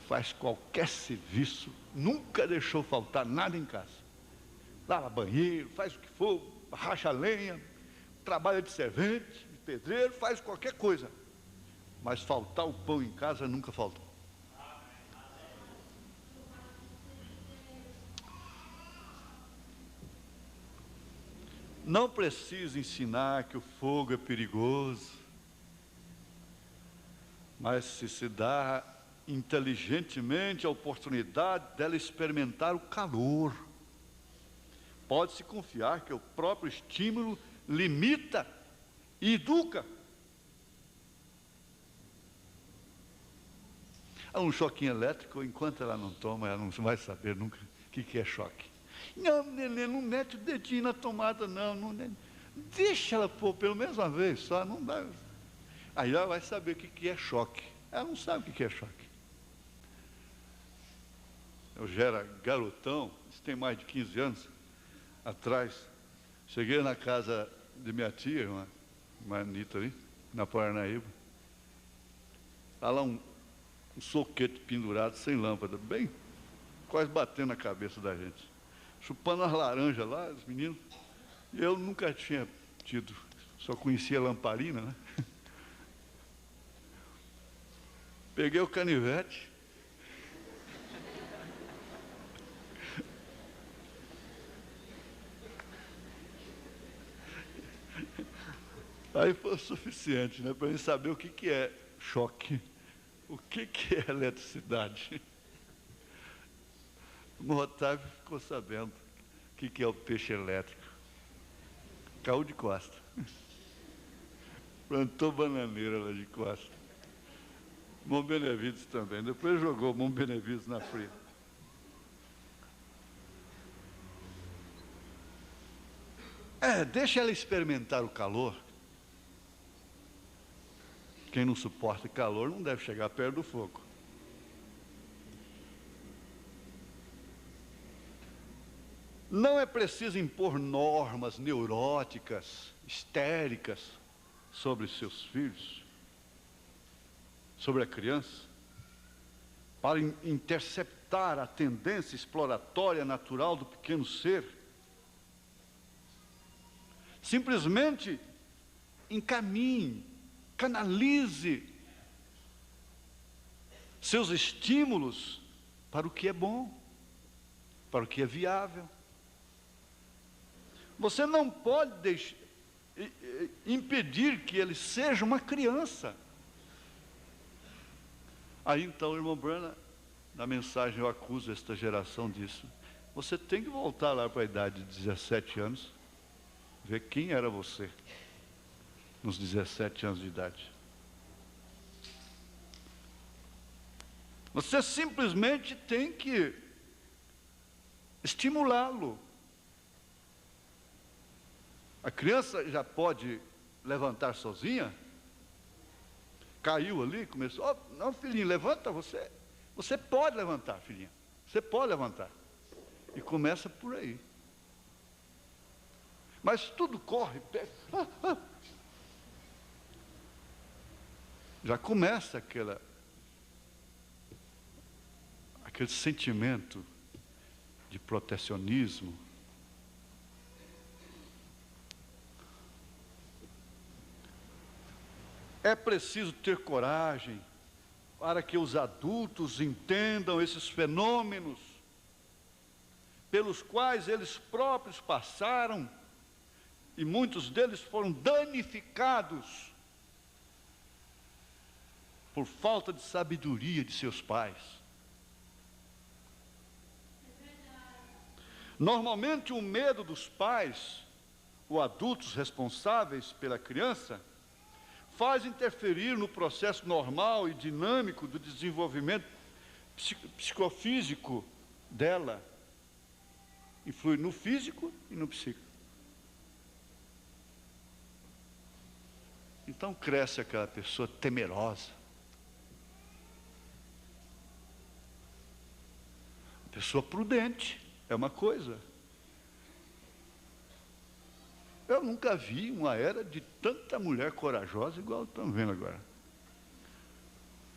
faz qualquer serviço, nunca deixou faltar nada em casa. Lava banheiro, faz o que for, racha lenha, trabalha de servente, de pedreiro, faz qualquer coisa. Mas faltar o pão em casa nunca faltou. Não precisa ensinar que o fogo é perigoso, mas se dá inteligentemente a oportunidade dela experimentar o calor. Pode-se confiar que o próprio estímulo limita e educa. Há um choquinho elétrico, enquanto ela não toma, ela não vai saber nunca o que é choque. Não, neném, não mete o dedinho na tomada, não. Deixa ela pôr pelo menos uma vez só, não dá. Aí ela vai saber o que é choque. Ela não sabe o que é choque. Eu já era garotão, isso tem mais de 15 anos atrás. Cheguei na casa de minha tia, uma Anitta ali, na Paranaíba. Está lá um soquete pendurado, sem lâmpada, bem quase batendo na cabeça da gente. Chupando as laranjas lá, os meninos. E eu nunca tinha tido, só conhecia a lamparina, né? Peguei o canivete. Aí foi o suficiente, né? Para a gente saber o que é choque, o que é eletricidade. O Otávio ficou sabendo o que é o peixe elétrico. Caiu de costa. Plantou bananeira lá de costa. Bom Benevides também. Depois jogou Bom Benevides na fria. Deixa ela experimentar o calor. Quem não suporta calor não deve chegar perto do fogo. Não é preciso impor normas neuróticas, histéricas sobre seus filhos, sobre a criança, para interceptar a tendência exploratória natural do pequeno ser. Simplesmente encaminhe, canalize seus estímulos para o que é bom, para o que é viável. Você não pode impedir que ele seja uma criança. Aí então, irmão Branham, na mensagem eu acuso esta geração disso. Você tem que voltar lá para a idade de 17 anos, ver quem era você nos 17 anos de idade. Você simplesmente tem que estimulá-lo. A criança já pode levantar sozinha? Caiu ali, começou, não filhinho, levanta você. Você pode levantar, filhinha. Você pode levantar. E começa por aí. Mas tudo corre, já começa aquele sentimento de protecionismo. É preciso ter coragem para que os adultos entendam esses fenômenos pelos quais eles próprios passaram e muitos deles foram danificados por falta de sabedoria de seus pais. Normalmente o medo dos pais, ou adultos responsáveis pela criança, faz interferir no processo normal e dinâmico do desenvolvimento psicofísico dela. Influi no físico e no psíquico. Então cresce aquela pessoa temerosa, pessoa prudente, é uma coisa. Eu nunca vi uma era de tanta mulher corajosa igual estamos vendo agora.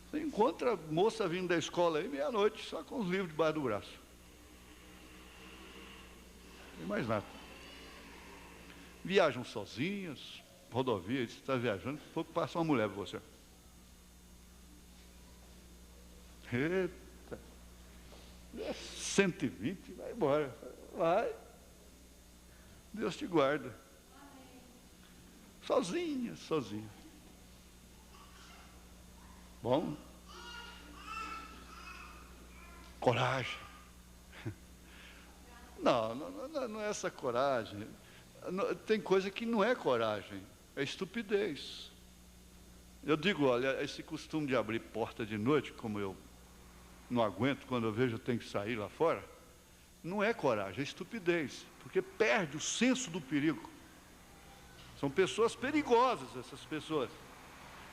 Você encontra a moça vindo da escola aí meia-noite, só com os livros debaixo do braço. Não tem mais nada. Viajam sozinhas, rodovia, você está viajando, pouco passa uma mulher para você. Eita! 120, vai embora. Vai. Deus te guarda. Sozinha, sozinha. Bom. Coragem. Não é essa coragem. Tem coisa que não é coragem, é estupidez. Eu digo, olha, esse costume de abrir porta de noite, como eu não aguento, quando eu vejo eu tenho que sair lá fora, não é coragem, é estupidez, porque perde o senso do perigo. São pessoas perigosas, essas pessoas.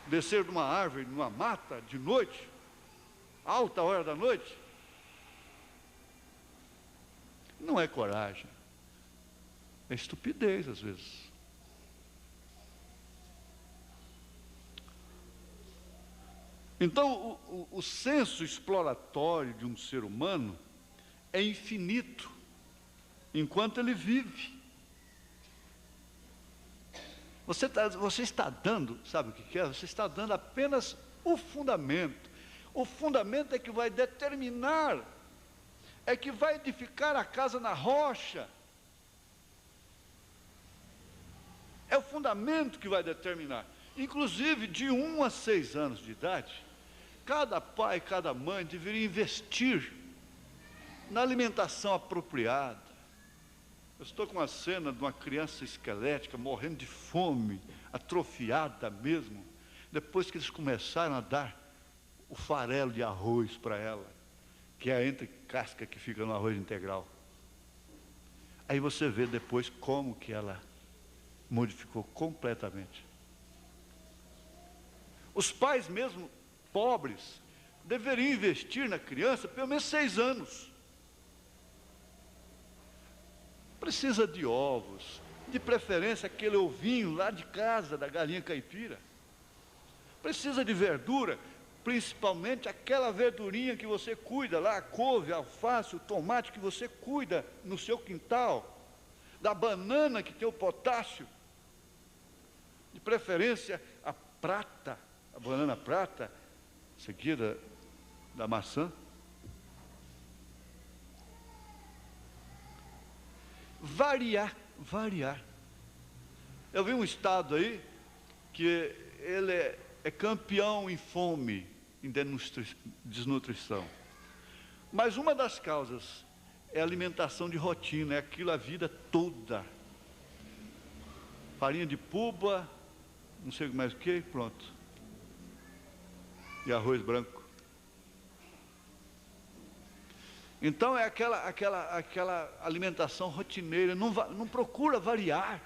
Descer de uma árvore, numa mata, de noite, alta hora da noite, não é coragem, é estupidez às vezes. Então, o senso exploratório de um ser humano é infinito, enquanto ele vive. Você está dando, sabe o que é? Você está dando apenas o fundamento. O fundamento é que vai determinar, é que vai edificar a casa na rocha. É o fundamento que vai determinar. Inclusive, de 1 a 6 anos de idade, cada pai, cada mãe deveria investir na alimentação apropriada. Eu estou com uma cena de uma criança esquelética, morrendo de fome, atrofiada mesmo, depois que eles começaram a dar o farelo de arroz para ela, que é a entre-casca que fica no arroz integral. Aí você vê depois como que ela modificou completamente. Os pais mesmo pobres deveriam investir na criança pelo menos 6 anos. Precisa de ovos, de preferência aquele ovinho lá de casa, da galinha caipira. Precisa de verdura, principalmente aquela verdurinha que você cuida lá, a couve, a alface, o tomate que você cuida no seu quintal, da banana que tem o potássio, de preferência a prata, a banana prata, seguida da maçã. Variar. Eu vi um estado aí que ele é campeão em fome, em desnutrição. Mas uma das causas é a alimentação de rotina, é aquilo a vida toda. Farinha de puba, não sei mais o que, pronto. E arroz branco. Então é aquela alimentação rotineira, não procura variar.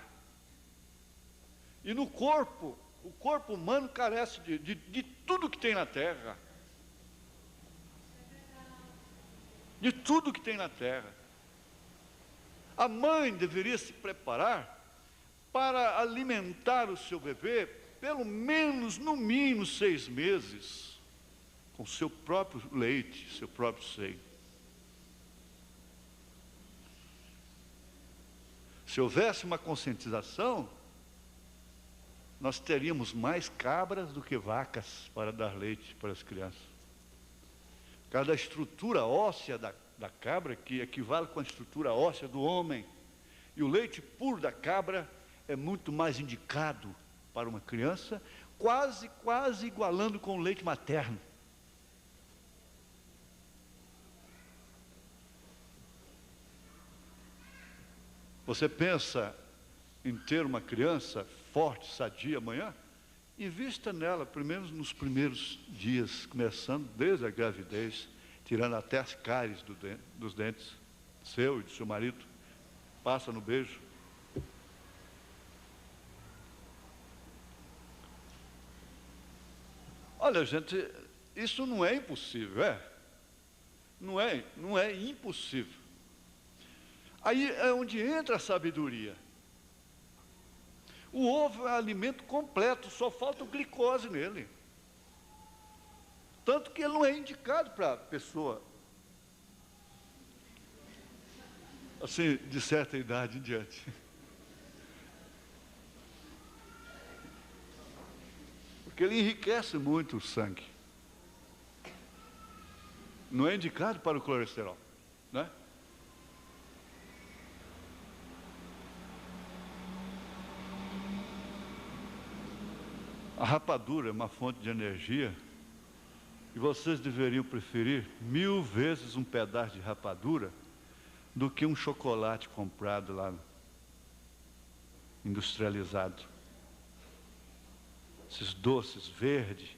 E no corpo, o corpo humano carece de tudo que tem na terra. De tudo que tem na terra. A mãe deveria se preparar para alimentar o seu bebê, pelo menos, no mínimo 6 meses, com seu próprio leite, seu próprio seio. Se houvesse uma conscientização, nós teríamos mais cabras do que vacas para dar leite para as crianças. Cada estrutura óssea da cabra, que equivale com a estrutura óssea do homem, e o leite puro da cabra é muito mais indicado para uma criança, quase igualando com o leite materno. Você pensa em ter uma criança forte, sadia amanhã? Invista nela, pelo menos nos primeiros dias, começando desde a gravidez, tirando até as cáries dos dentes, seu e do seu marido. Passa no beijo. Olha, gente, isso não é impossível, é? Não é impossível. Aí é onde entra a sabedoria. O ovo é alimento completo, só falta glicose nele. Tanto que ele não é indicado para a pessoa, assim, de certa idade em diante. Porque ele enriquece muito o sangue. Não é indicado para o colesterol, né? A rapadura é uma fonte de energia e vocês deveriam preferir 1000 vezes um pedaço de rapadura do que um chocolate comprado lá, industrializado. Esses doces verdes,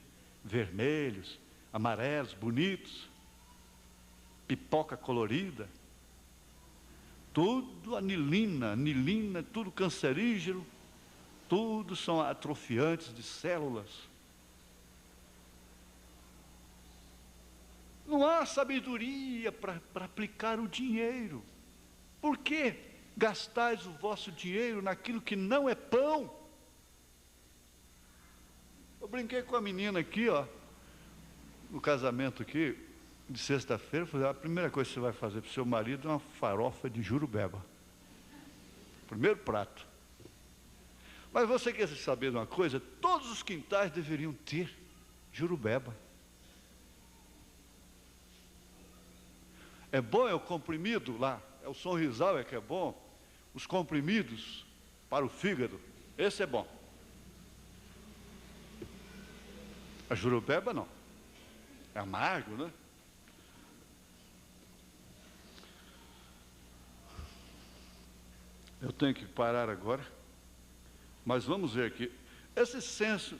vermelhos, amarelos, bonitos, pipoca colorida, tudo anilina, tudo cancerígeno, tudo são atrofiantes de células. Não há sabedoria para aplicar o dinheiro. Por que gastais o vosso dinheiro naquilo que não é pão? Eu brinquei com a menina aqui, ó, no casamento aqui, de sexta-feira, falei, a primeira coisa que você vai fazer para o seu marido é uma farofa de jurubeba. Primeiro prato. Mas você quer saber de uma coisa? Todos os quintais deveriam ter jurubeba. É bom, é o comprimido lá, é o sonrisal é que é bom, os comprimidos para o fígado, esse é bom. A jurubeba não, é amargo, né? Eu tenho que parar agora, mas vamos ver aqui. Esse senso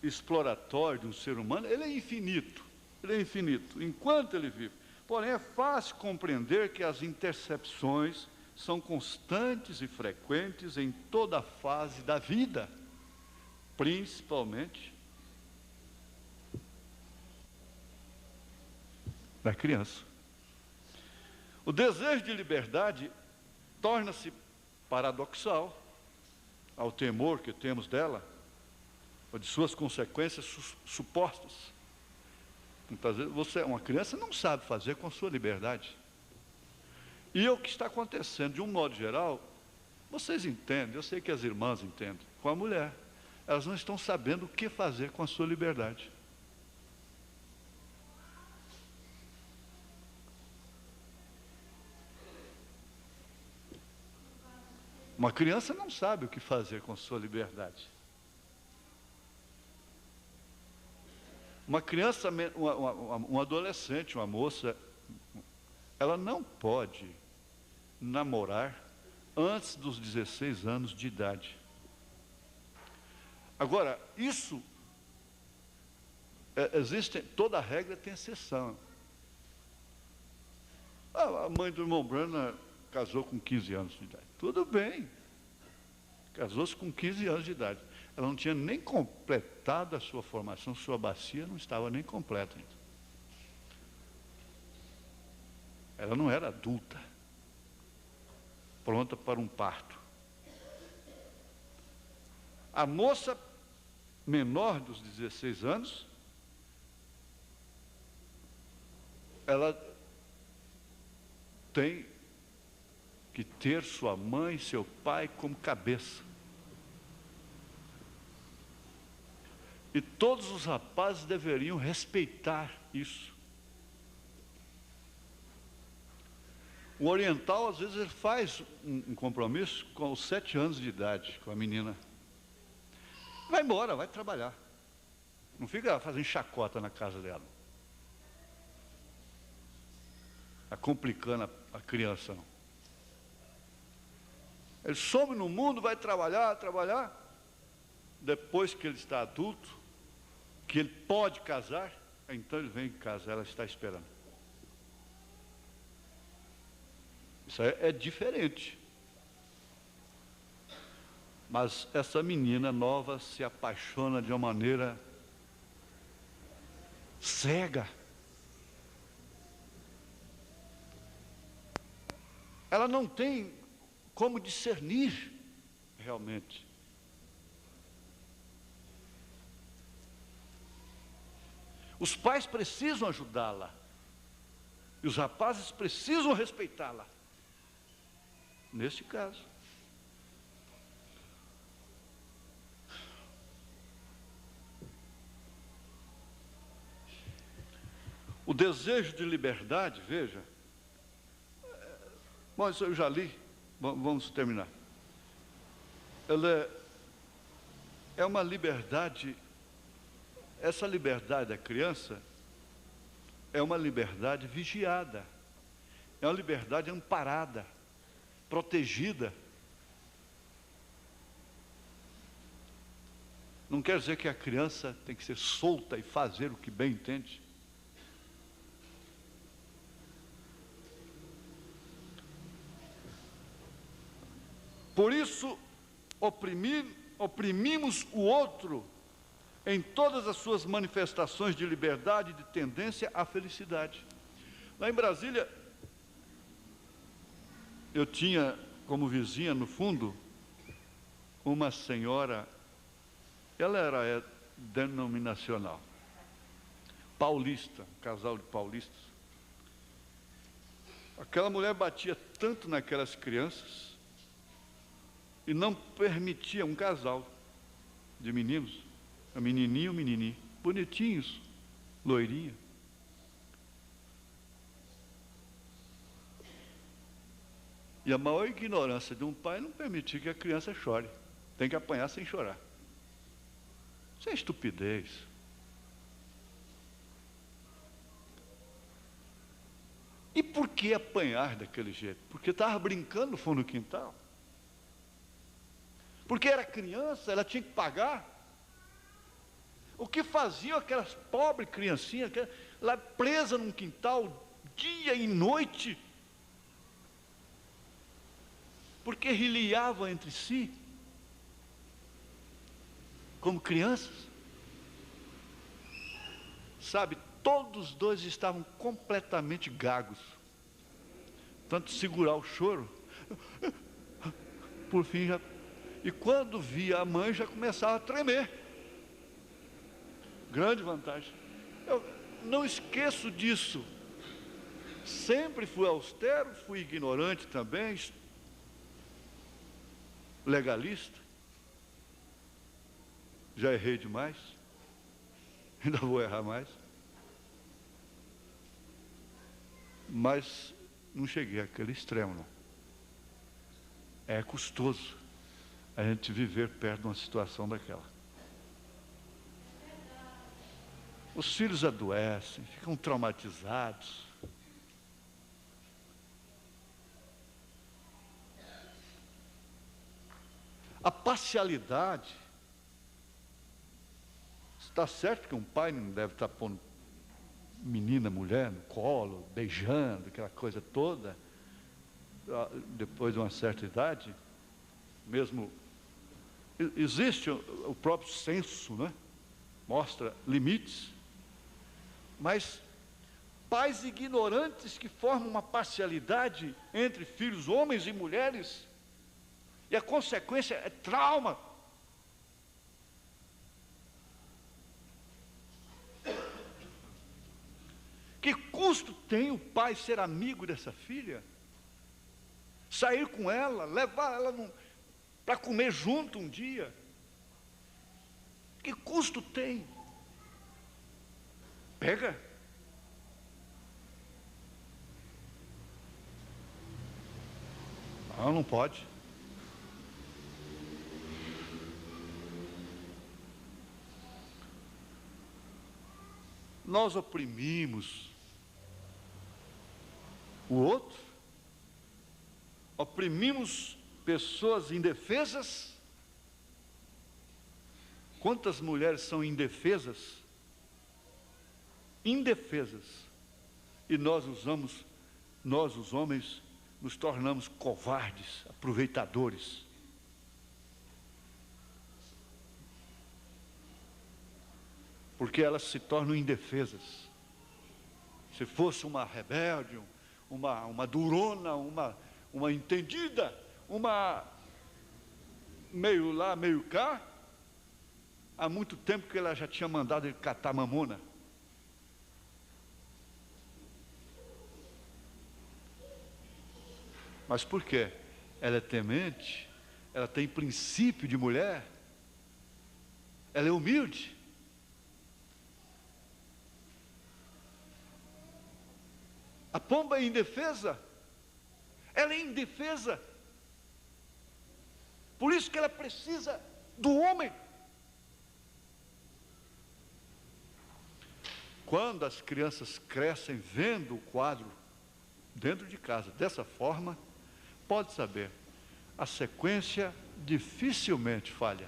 exploratório de um ser humano, ele é infinito, enquanto ele vive. Porém, é fácil compreender que as intercepções são constantes e frequentes em toda a fase da vida, principalmente da criança. O desejo de liberdade torna-se paradoxal ao temor que temos dela, ou de suas consequências supostas. Muitas vezes uma criança não sabe fazer com a sua liberdade. E o que está acontecendo, de um modo geral, vocês entendem, eu sei que as irmãs entendem, com a mulher. Elas não estão sabendo o que fazer com a sua liberdade. Uma criança não sabe o que fazer com a sua liberdade. Uma criança, um adolescente, uma moça, ela não pode namorar antes dos 16 anos de idade. Agora, isso, toda regra tem exceção. A mãe do irmão Brana casou com 15 anos de idade. Tudo bem. Casou-se com 15 anos de idade. Ela não tinha nem completado a sua formação, sua bacia não estava nem completa ainda. Ela não era adulta, pronta para um parto. A moça menor dos 16 anos, ela tem que ter sua mãe, seu pai como cabeça. E todos os rapazes deveriam respeitar isso. O oriental, às vezes, ele faz um compromisso com os 7 anos de idade, com a menina. Vai embora, vai trabalhar. Não fica fazendo chacota na casa dela. Está complicando a criança, não. Ele some no mundo, vai trabalhar. Depois que ele está adulto, que ele pode casar, então ele vem em casa, ela está esperando. Isso é diferente. Mas essa menina nova se apaixona de uma maneira cega. Ela não tem como discernir realmente. Os pais precisam ajudá-la. E os rapazes precisam respeitá-la. Neste caso. O desejo de liberdade, veja. Bom, isso eu já li. Vamos terminar. Ela é uma liberdade. Essa liberdade da criança é uma liberdade vigiada. É uma liberdade amparada, protegida. Não quer dizer que a criança tem que ser solta e fazer o que bem entende. Por isso, oprimimos o outro em todas as suas manifestações de liberdade e de tendência à felicidade. Lá em Brasília, eu tinha como vizinha, no fundo, uma senhora, ela era denominacional, paulista, um casal de paulistas. Aquela mulher batia tanto naquelas crianças e não permitia um casal de meninos, a menininha e o menininho, bonitinhos, loirinha. E a maior ignorância de um pai não permitir que a criança chore. Tem que apanhar sem chorar. Isso é estupidez. E por que apanhar daquele jeito? Porque estava brincando no fundo do quintal. Porque era criança, ela tinha que pagar. O que faziam aquelas pobres criancinhas, lá presas num quintal, dia e noite, porque riliavam entre si, como crianças. Sabe, todos os dois estavam completamente gagos, tanto segurar o choro, por fim já... E quando via a mãe, já começava a tremer. Grande vantagem. Eu não esqueço disso. Sempre fui austero, fui ignorante também, legalista. Já errei demais. Ainda vou errar mais. Mas não cheguei àquele extremo, não. É custoso a gente viver perto de uma situação daquela. Os filhos adoecem, ficam traumatizados. A parcialidade. Está certo que um pai não deve estar pondo menina, mulher no colo, beijando, aquela coisa toda, depois de uma certa idade. Mesmo existe o próprio senso, né? Mostra limites, mas pais ignorantes que formam uma parcialidade entre filhos, homens e mulheres, e a consequência é trauma. Que custo tem o pai ser amigo dessa filha? Sair com ela, levar ela para comer junto um dia? Que custo tem? Pega. Não, não pode. Nós oprimimos o outro, oprimimos pessoas indefesas. Quantas mulheres são indefesas? Indefesas. E nós os homens, nos tornamos covardes, aproveitadores. Porque elas se tornam indefesas. Se fosse uma rebelde, uma durona, uma entendida, uma meio lá, meio cá, há muito tempo que ela já tinha mandado ele catar mamona. Mas por quê? Ela é temente, ela tem princípio de mulher, ela é humilde. A pomba é indefesa, ela é indefesa. Por isso que ela precisa do homem. Quando as crianças crescem vendo o quadro dentro de casa dessa forma, pode saber, a sequência dificilmente falha.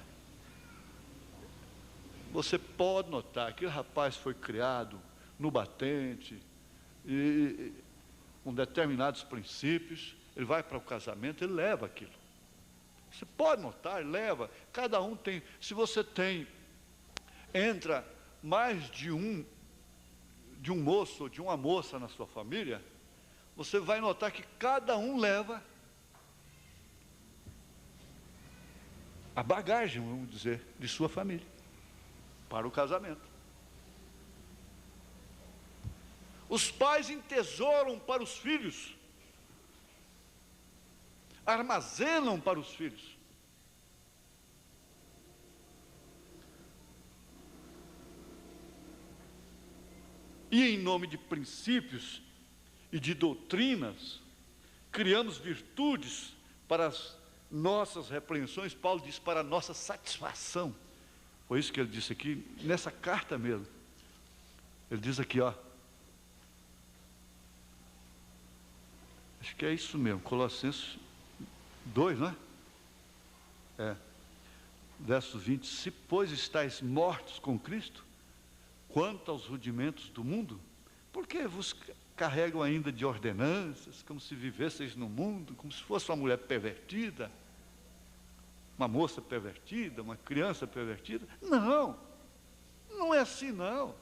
Você pode notar que o rapaz foi criado no batente, e com determinados princípios, ele vai para o casamento, ele leva aquilo. Você pode notar, ele leva, cada um tem, se você entra mais de um moço ou de uma moça na sua família, você vai notar que cada um leva a bagagem, vamos dizer, de sua família, para o casamento. Os pais entesouram para os filhos, armazenam para os filhos. E em nome de princípios e de doutrinas, criamos virtudes para as nossas repreensões. Paulo diz, para a nossa satisfação. Foi isso que ele disse aqui, nessa carta mesmo. Ele diz aqui, ó. Acho que é isso mesmo, Colossenses 2, não é? Verso 20. Se, pois, estáis mortos com Cristo, quanto aos rudimentos do mundo, por que vos carregam ainda de ordenanças, como se vivesseis no mundo, como se fosse uma mulher pervertida, uma moça pervertida, uma criança pervertida? Não, não é assim não.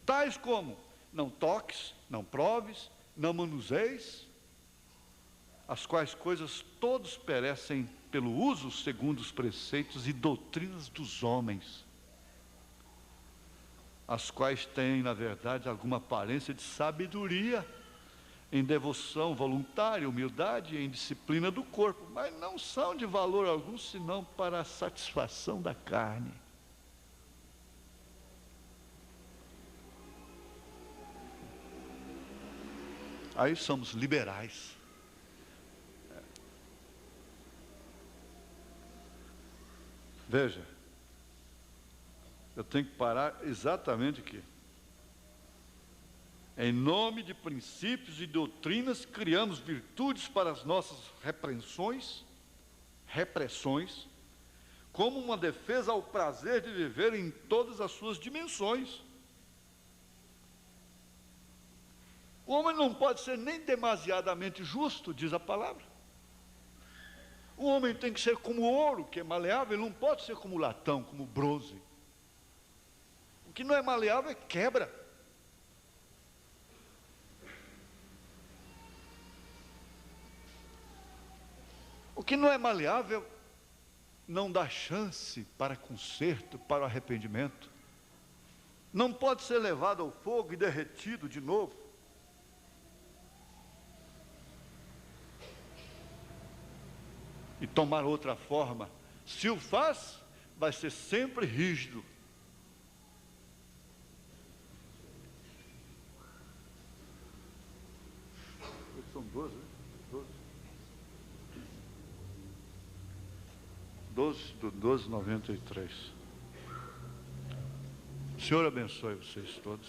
Tais como, não toques, não proves, não manuseis, as quais coisas todos perecem pelo uso segundo os preceitos e doutrinas dos homens, as quais têm, na verdade, alguma aparência de sabedoria, em devoção voluntária, humildade e em disciplina do corpo, mas não são de valor algum, senão para a satisfação da carne. Aí somos liberais. Veja, eu tenho que parar exatamente aqui. Em nome de princípios e doutrinas, criamos virtudes para as nossas repressões, como uma defesa ao prazer de viver em todas as suas dimensões. O homem não pode ser nem demasiadamente justo, diz a palavra. O homem tem que ser como ouro, que é maleável, ele não pode ser como latão, como bronze. O que não é maleável é quebra. O que não é maleável não dá chance para conserto, para o arrependimento. Não pode ser levado ao fogo e derretido de novo. E tomar outra forma. Se o faz, vai ser sempre rígido. São 12, né? 12. 12:93. O Senhor abençoe vocês todos.